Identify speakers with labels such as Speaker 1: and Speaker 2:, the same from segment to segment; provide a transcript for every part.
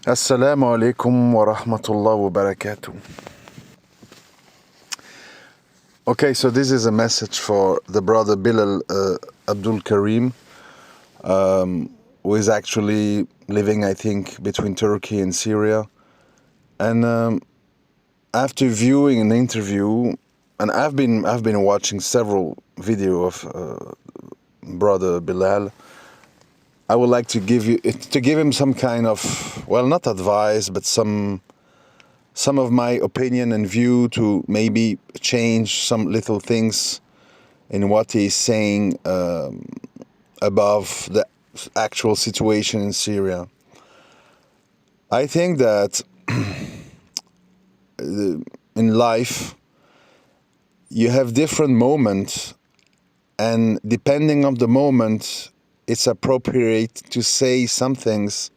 Speaker 1: Assalamu alaikum wa rahmatullah wa barakatuh. Okay, so this is a message for the brother BILAL Abdul KARIM, who is actually living, I think, between Turkey and Syria. And after viewing an interview, and I've been watching several videos of brother BILAL, I would like to give him some kind of, well, not advice, but some of my opinion and view to maybe change some little things in what he's saying above the actual situation in Syria. I think that in life you have different moments, and depending on the moment, it's appropriate to say some things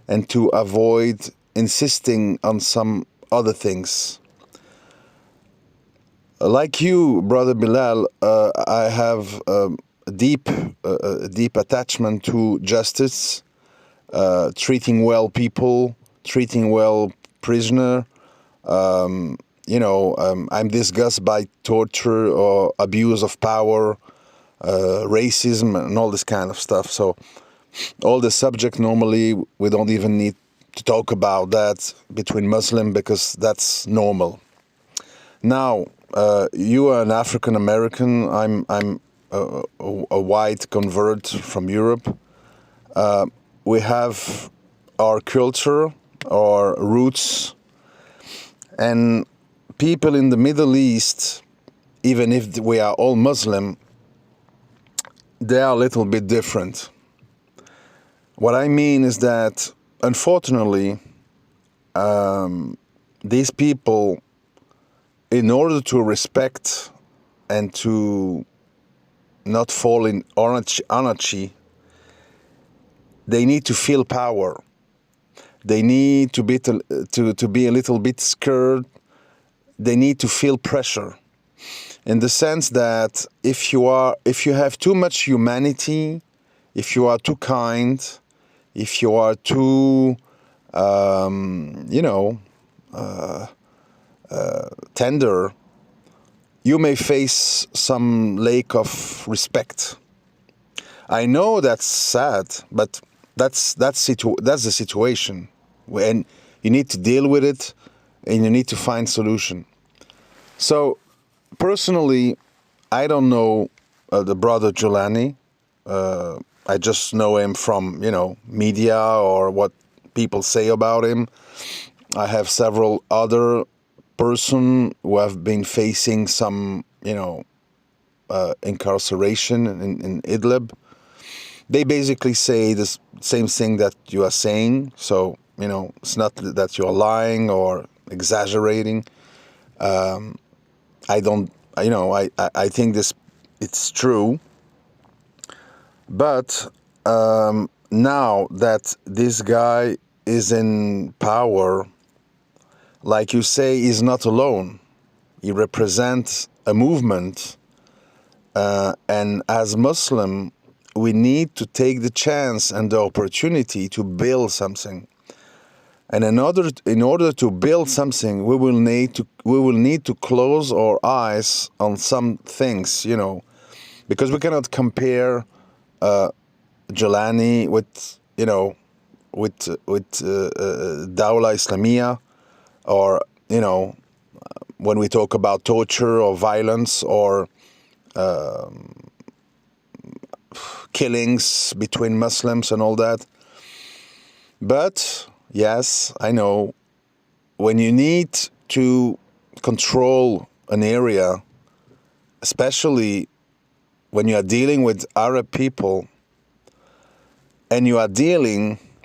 Speaker 1: and to avoid insisting on some other things. Like you, brother BILAL, I have a deep attachment to justice, treating well people, treating well prisoner. I'm disgusted by torture or abuse of power, racism, and all this kind of stuff. So all the subject, normally we don't even need to talk about that between Muslim, because that's normal. Now, you are an African American. I'm a white convert from Europe. We have our culture, our roots, and people in the Middle East, even if we are all Muslim, they are a little bit different. What I mean is that, unfortunately, these people, in order to respect and to not fall in anarchy, they need to feel power. They need to be a little bit scared. They need to feel pressure, in the sense that if you have too much humanity, if you are too kind, if you are too, tender, you may face some lack of respect. I know that's sad, but that's the situation, and you need to deal with it, and you need to find solution. So, personally, I don't know the brother Julani. I just know him from, media or what people say about him. I have several other person who have been facing some, incarceration in Idlib. They basically say the same thing that you are saying. So, it's not that you're lying or exaggerating. I think it's true. But now that this guy is in power, like you say, he's not alone. He represents a movement. And as Muslim, we need to take the chance and the opportunity to build something. And in order to build something, we will need to close our eyes on some things, because we cannot compare Julani with Dawla Islamiyah, or when we talk about torture or violence or killings between Muslims and all that. But yes, I know, when you need to control an area, especially when you are dealing with Arab people, and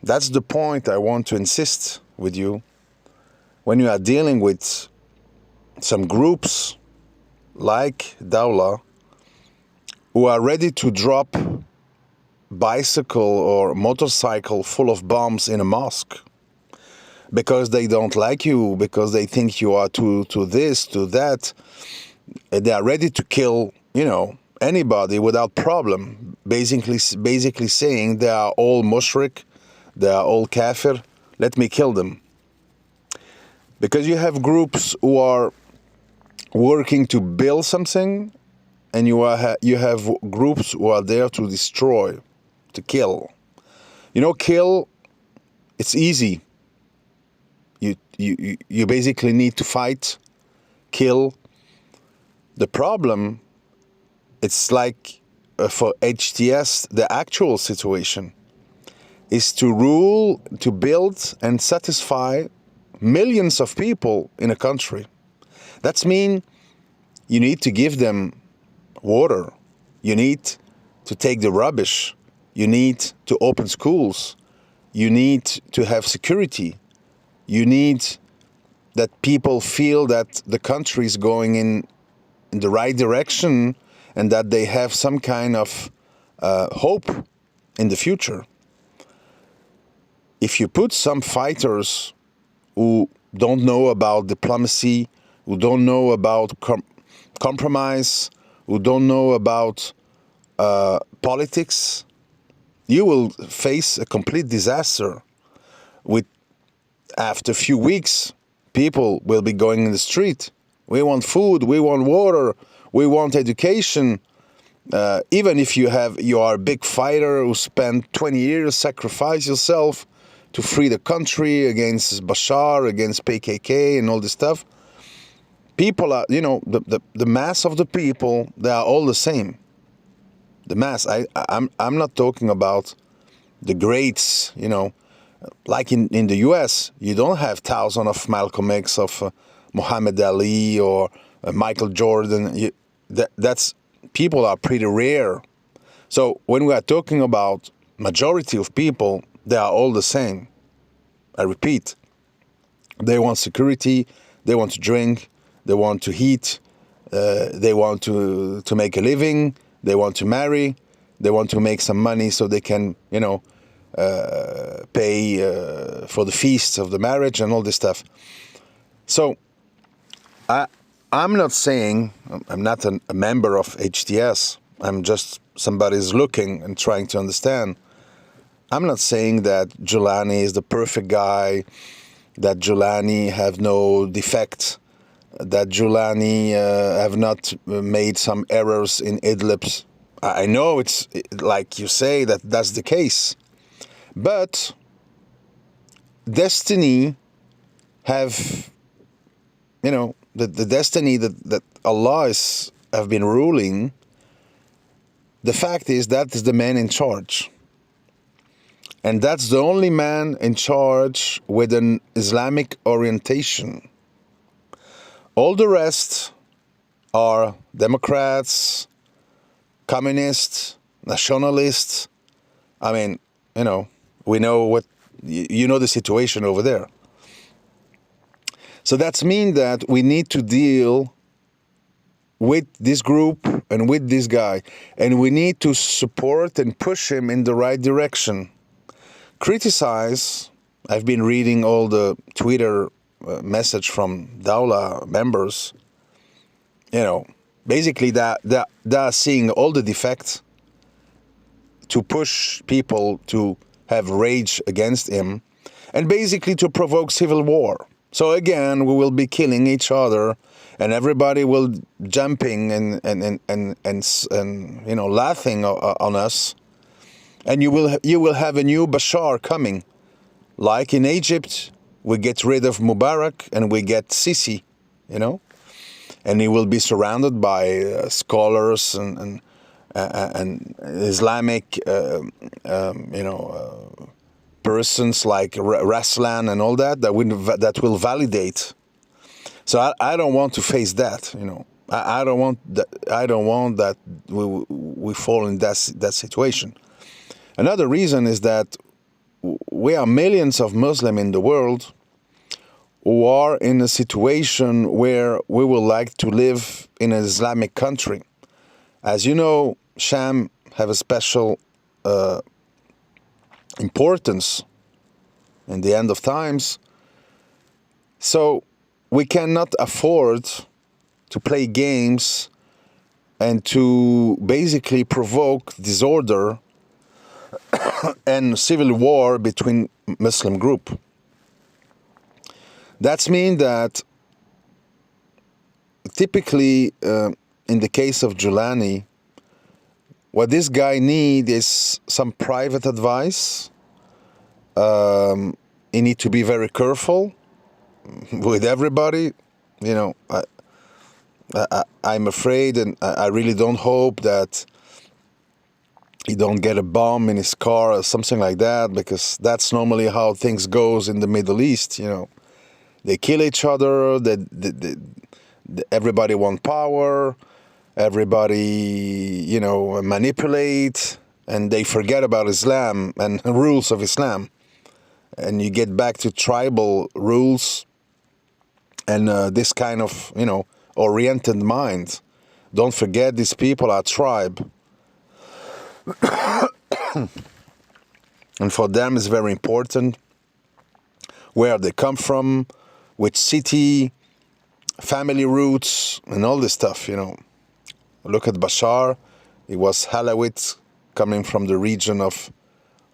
Speaker 1: that's the point I want to insist with you, when you are dealing with some groups like Dawla, who are ready to drop bicycle or motorcycle full of bombs in a mosque, because they don't like you, because they think you are to this, to that. They are ready to kill, anybody without problem. Basically saying they are all mushrik, they are all kafir, let me kill them. Because you have groups who are working to build something, and you have groups who are there to destroy, to kill. You know, kill, it's easy. You basically need to fight, kill. The problem, it's like for HTS, the actual situation is to rule, to build and satisfy millions of people in a country. That's mean you need to give them water. You need to take the rubbish. You need to open schools. You need to have security. You need that people feel that the country is going in the right direction and that they have some kind of hope in the future. If you put some fighters who don't know about diplomacy, who don't know about compromise, who don't know about politics, you will face a complete disaster. After a few weeks, people will be going in the street. We want food, we want water, we want education. Even if you are a big fighter who spent 20 years, sacrifice yourself to free the country against Bashar, against PKK and all this stuff. People are, the mass of the people, they are all the same. The mass, I'm not talking about the greats, like in the US, you don't have thousands of Malcolm X, of Muhammad Ali or Michael Jordan. People are pretty rare. So when we are talking about majority of people, they are all the same. I repeat, they want security, they want to drink, they want to eat, they want to make a living, they want to marry, they want to make some money so they can, pay for the feasts of the marriage and all this stuff. So I'm not saying, I'm not a member of HTS, I'm just somebody who's looking and trying to understand. I'm not saying that Julani is the perfect guy, that Julani have no defect, that Julani have not made some errors in Idlib. I know it's like you say that that's the case, but destiny have, the destiny that Allah have been ruling. The fact is that is the man in charge. And that's the only man in charge with an Islamic orientation. All the rest are Democrats, communists, nationalists. I mean, we know what, the situation over there. So that's mean that we need to deal with this group and with this guy, and we need to support and push him in the right direction. Criticize, I've been reading all the Twitter message from Dawla members, basically that they're seeing all the defects to push people to have rage against him and basically to provoke civil war. So again, we will be killing each other and everybody will jumping and laughing on us. And you will have a new Bashar coming. Like in Egypt, we get rid of Mubarak and we get Sisi, and he will be surrounded by scholars and Islamic, persons like Raslan and all that will validate. So I don't want to face that, I don't want that we fall in that situation. Another reason is that we are millions of Muslims in the world who are in a situation where we would like to live in an Islamic country. As you know, Sham have a special importance in the end of times. So we cannot afford to play games and to basically provoke disorder and civil war between Muslim group. That's mean that typically in the case of Julani, what this guy need is some private advice. He need to be very careful with everybody. You know, I'm afraid, and I really don't hope that he don't get a bomb in his car or something like that, because that's normally how things goes in the Middle East. You know, they kill each other. Everybody want power. Everybody, you know, manipulate, and they forget about Islam and rules of Islam, and you get back to tribal rules and this kind of, you know, oriented mind. Don't forget, these people are tribe. And for them it's very important where they come from, which city, family roots, and all this stuff, you know. Look at Bashar. He was Halawit, coming from the region of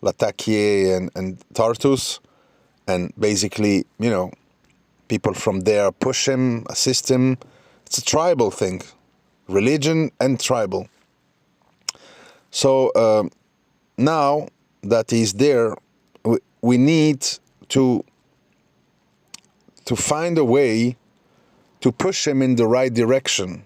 Speaker 1: Latakia and Tartus. And basically, you know, people from there push him, assist him. It's a tribal thing, religion and tribal. So now that he's there, we need to find a way to push him in the right direction.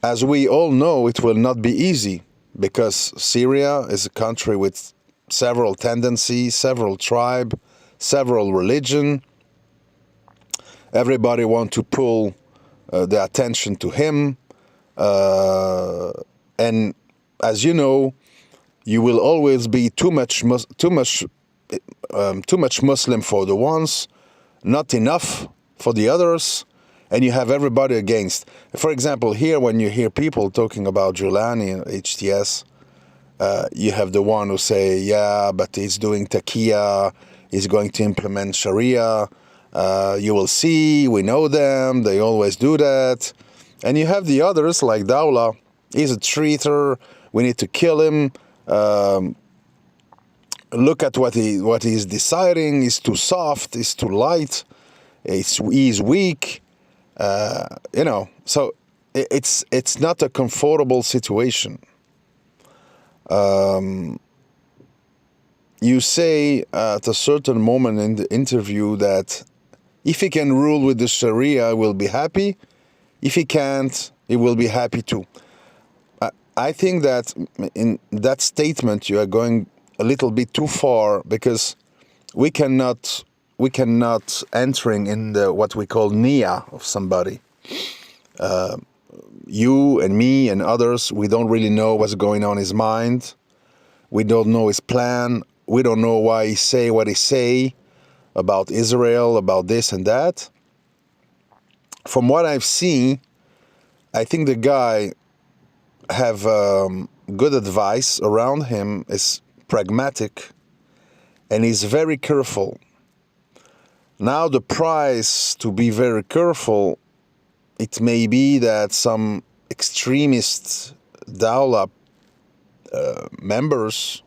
Speaker 1: As we all know, it will not be easy, because Syria is a country with several tendencies, several tribes, several religion. Everybody want to pull the attention to him, and as you know, you will always be too much Muslim for the ones, not enough for the others, and you have everybody against. For example, here when you hear people talking about Julani and HTS, you have the one who say, yeah, but he's doing taqiyya, he's going to implement Sharia, you will see, we know them, they always do that. And you have the others like Dawla, he's a traitor, we need to kill him, look at what he's deciding, he's too soft, he's too light, he's weak. You know, so it's not a comfortable situation. You say at a certain moment in the interview that if he can rule with the Sharia, he will be happy. If he can't, he will be happy too. I think that in that statement you are going a little bit too far, because we cannot entering in the what we call niyyah of somebody. You and me and others, we don't really know what's going on in his mind. We don't know his plan. We don't know why he say what he say about Israel, about this and that. From what I've seen, I think the guy have good advice around him, is pragmatic, and he's very careful. Now the price to be very careful, it may be that some extremist Dawla members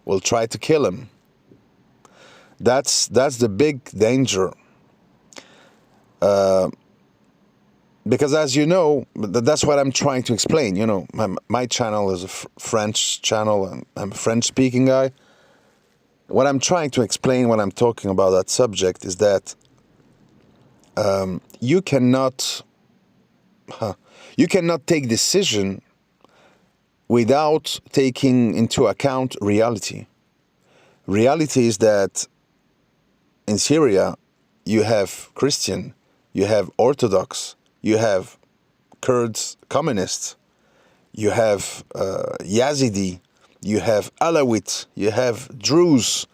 Speaker 1: will try to kill him. That's the big danger. Because as you know, that's what I'm trying to explain. You know, my channel is a French channel, and I'm a French-speaking guy. What I'm trying to explain when I'm talking about that subject is that you cannot take decision without taking into account reality. Reality is that in Syria, you have Christian, you have Orthodox, you have Kurds, communists, you have Yazidi, you have Alawite, you have Druze,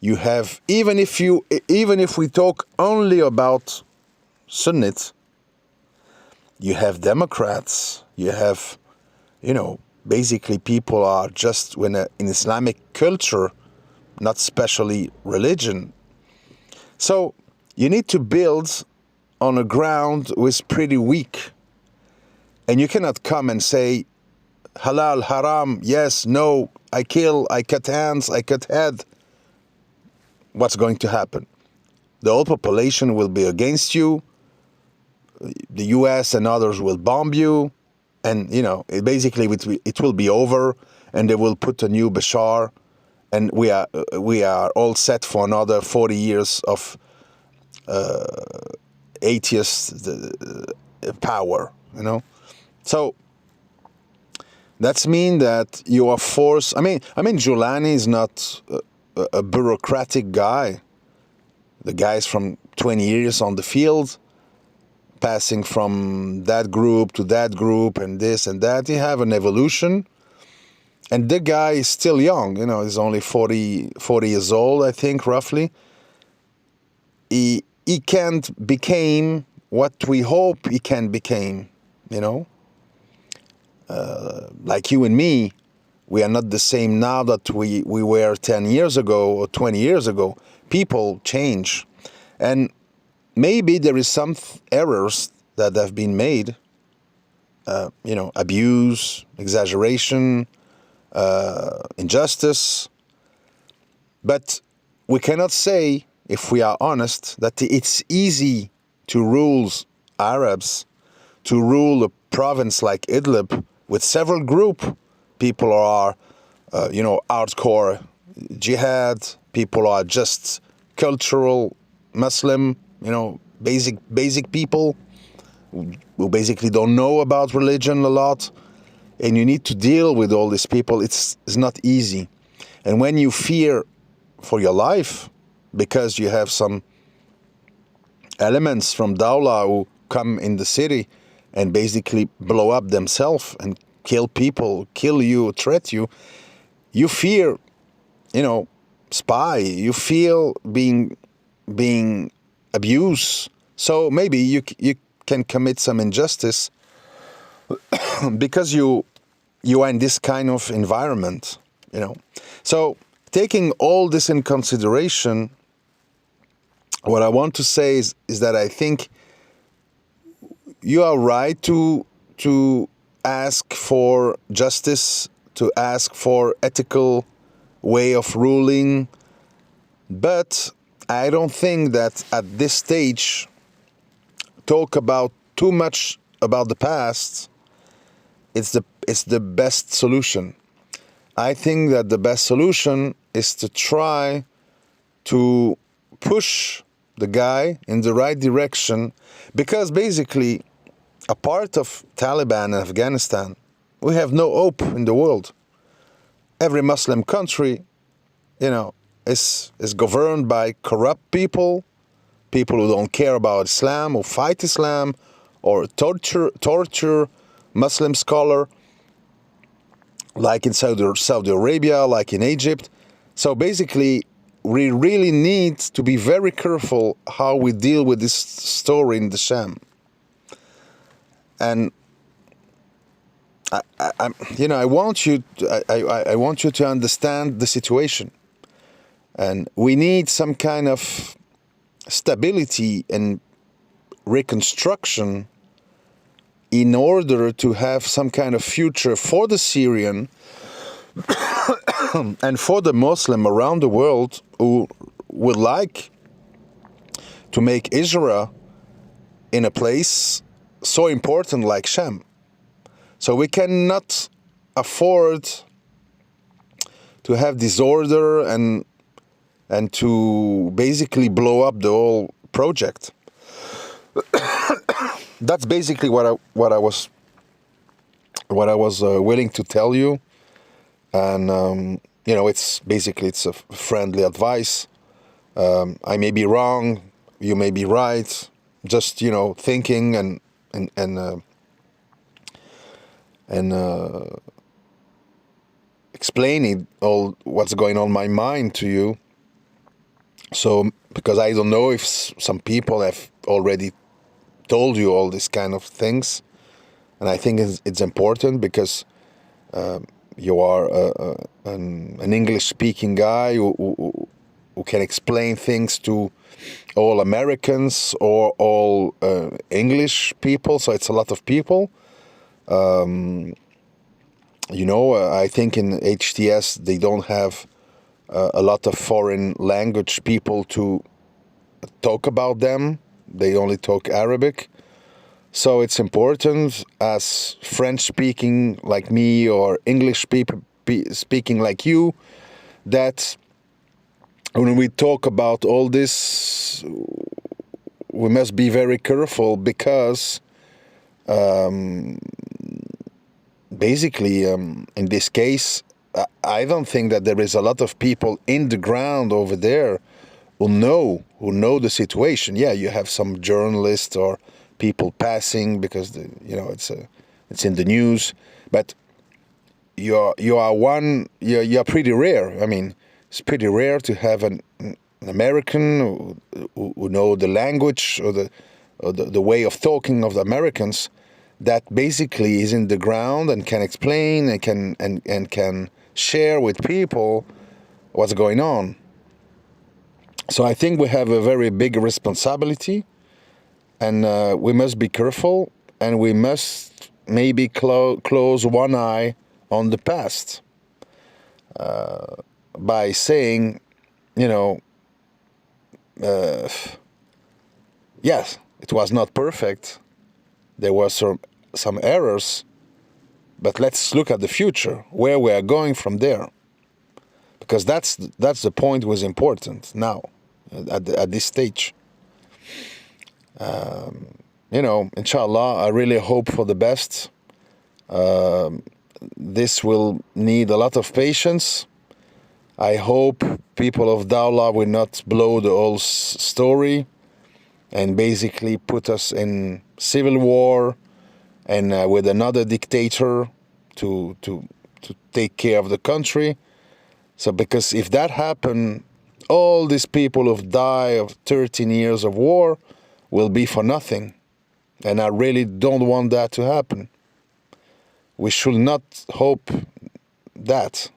Speaker 1: you have, even if we talk only about Sunnit, you have Democrats, you have, you know, basically people are just in Islamic culture, not especially religion. So you need to build on a ground which is pretty weak. And you cannot come and say, halal, haram, yes, no, I kill, I cut hands, I cut head. What's going to happen? the whole population will be against you. The U.S. and others will bomb you, and basically it will be over, and they will put a new Bashar, and we are all set for another 40 years of atheist power. So that's mean that you are forced. I mean, Julani is not a bureaucratic guy. The guy's from 20 years on the field, passing from that group to that group and this and that. You have an evolution. And the guy is still young, he's only 40 years old, I think, roughly. He can't become what we hope he can become, like you and me, we are not the same now that we were 10 years ago or 20 years ago. People change. And maybe there is some errors that have been made, abuse, exaggeration, injustice. But we cannot say, if we are honest, that it's easy to rule Arabs, to rule a province like Idlib with several groups. People are, hardcore jihad. People are just cultural Muslim, basic people who basically don't know about religion a lot. And you need to deal with all these people. It's not easy. And when you fear for your life, because you have some elements from Dawla who come in the city and basically blow up themselves and kill people, kill you, threat you, you fear, spy, you feel being abused. So maybe you can commit some injustice because you are in this kind of environment, So taking all this in consideration, what I want to say is that I think you are right to ask for justice, to ask for ethical way of ruling, but I don't think that at this stage talk about too much about the past. It's the best solution. I think that the best solution is to try to push the guy in the right direction, because basically, a part of Taliban in Afghanistan, we have no hope in the world. Every Muslim country, is governed by corrupt people who don't care about Islam, who fight Islam, or torture Muslim scholar, like in Saudi Arabia, like in Egypt. So basically, we really need to be very careful how we deal with this story in the Sham. And I want you to understand the situation, and we need some kind of stability and reconstruction in order to have some kind of future for the Syrian and for the Muslim around the world who would like to make Israel in a place so important like Sham. So we cannot afford to have disorder and to basically blow up the whole project. That's basically what I was willing to tell you, and it's a friendly advice. I may be wrong, you may be right. Just thinking and explaining all what's going on in my mind to you. So, because I don't know if some people have already told you all these kind of things, and I think it's important because you are an English-speaking guy who can explain things to all Americans or all English people. So it's a lot of people. I think in HTS they don't have a lot of foreign language people to talk about them. They only talk Arabic. So it's important as French-speaking like me or English-speaking like you that when we talk about all this, we must be very careful because basically, in this case, I don't think that there is a lot of people in the ground over there who know the situation. Yeah, you have some journalists or people passing because it's in the news, but you're pretty rare. I mean, it's pretty rare to have an American who know the language or the way of talking of the Americans that basically is in the ground and can explain and can share with people what's going on. So I think we have a very big responsibility, and we must be careful, and we must maybe close one eye on the past by saying, yes, it was not perfect. There were some errors, but let's look at the future, where we are going from there, because that's the point was important now at this stage. Inshallah, I really hope for the best. This will need a lot of patience. I hope people of Dawla will not blow the whole story and basically put us in civil war and with another dictator to take care of the country. So because if that happened, all these people who've died of 13 years of war will be for nothing. And I really don't want that to happen. We should not hope that.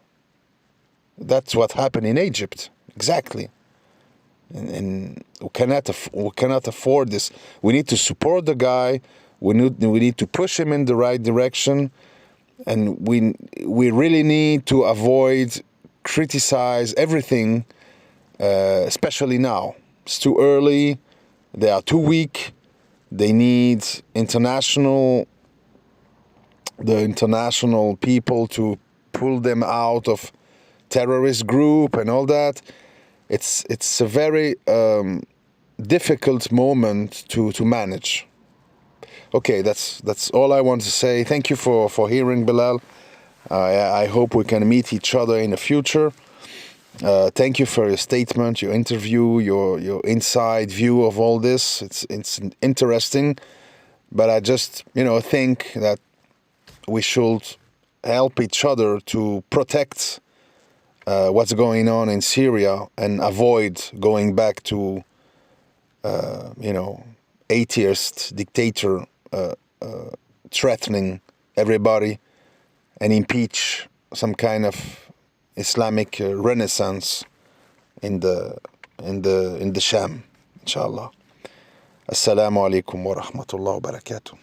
Speaker 1: That's what happened in Egypt, exactly. And we cannot afford this. We need to support the guy. We need to push him in the right direction, and we really need to avoid criticize everything, especially now. It's too early. They are too weak. They need the international people to pull them out of terrorist group and all that. It's a very difficult moment to manage. Okay, that's all I want to say. Thank you for hearing, Bilal. I hope we can meet each other in the future. Thank you for your statement, your interview, your inside view of all this. It's interesting, but I just think that we should help each other to protect what's going on in Syria and avoid going back to atheist dictator threatening everybody and impeach some kind of Islamic renaissance in the Sham, inshallah. Assalamu alaikum wa rahmatullahi wa barakatuh.